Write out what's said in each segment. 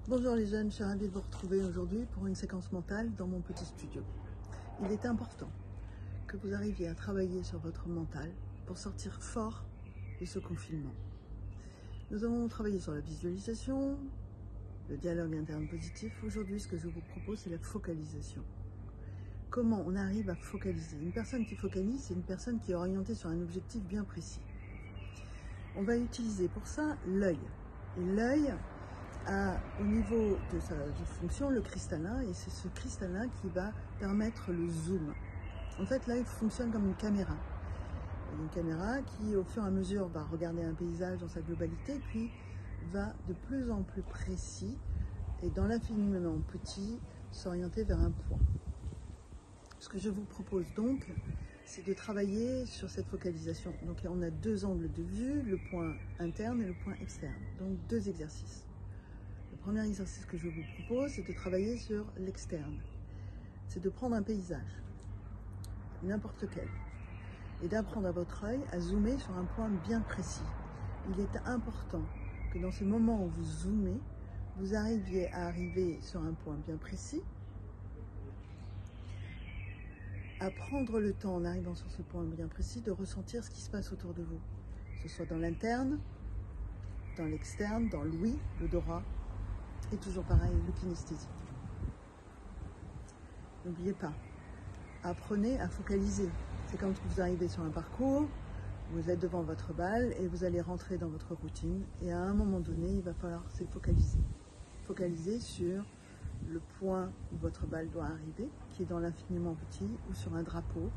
Bonjour les jeunes, je suis ravie de vous retrouver aujourd'hui pour une séquence mentale dans mon petit studio. Il est important que vous arriviez à travailler sur votre mental pour sortir fort de ce confinement. Nous avons travaillé sur la visualisation, le dialogue interne positif. Aujourd'hui, ce que je vous propose, c'est la focalisation. Comment on arrive à focaliser? Une personne qui focalise, c'est une personne qui est orientée sur un objectif bien précis. On va utiliser pour ça l'œil. Et l'œil a au niveau de sa fonction le cristallin, et c'est ce cristallin qui va permettre le zoom. En fait, l'œil fonctionne comme une caméra. Une caméra qui, au fur et à mesure, va regarder un paysage dans sa globalité, puis va de plus en plus précis et dans l'infiniment petit s'orienter vers un point. Ce que je vous propose donc, c'est de travailler sur cette focalisation. Donc on a deux angles de vue, le point interne et le point externe. Donc deux exercices. Le premier exercice que je vous propose, c'est de travailler sur l'externe. C'est de prendre un paysage, n'importe lequel, et d'apprendre à votre œil à zoomer sur un point bien précis. Il est important que dans ces moments où vous zoomez, vous arriviez à arriver sur un point bien précis, à prendre le temps en arrivant sur ce point bien précis de ressentir ce qui se passe autour de vous, que ce soit dans l'interne, dans l'externe, dans l'ouïe, l'odorat, et toujours pareil, le kinesthésique. N'oubliez pas, apprenez à focaliser. C'est quand vous arrivez sur un parcours, vous êtes devant votre balle et vous allez rentrer dans votre routine, et à un moment donné, il va falloir se focaliser. Focaliser sur le point où votre balle doit arriver, qui est dans l'infiniment petit, ou sur un drapeau,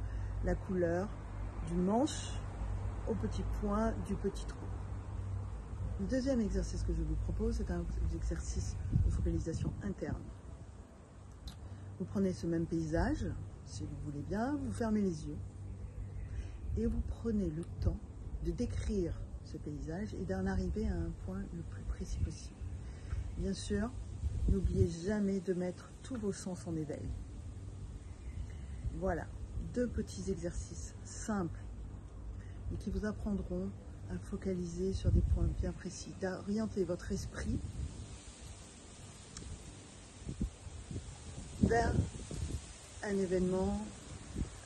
la couleur du manche au petit point du petit trou. Le deuxième exercice que je vous propose, c'est un exercice de focalisation interne. Vous prenez ce même paysage, si vous voulez bien, vous fermez les yeux et vous prenez le temps de décrire ce paysage et d'en arriver à un point le plus précis possible. Bien sûr, n'oubliez jamais de mettre tous vos sens en éveil. Voilà, deux petits exercices simples et qui vous apprendront à focaliser sur des points bien précis, d'orienter votre esprit vers un événement,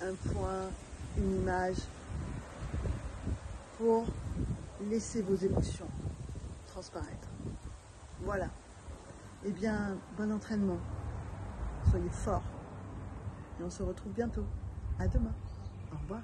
un point, une image, pour laisser vos émotions transparaître. Voilà. Eh bien, bon entraînement. Soyez forts. Et on se retrouve bientôt. À demain. Au revoir.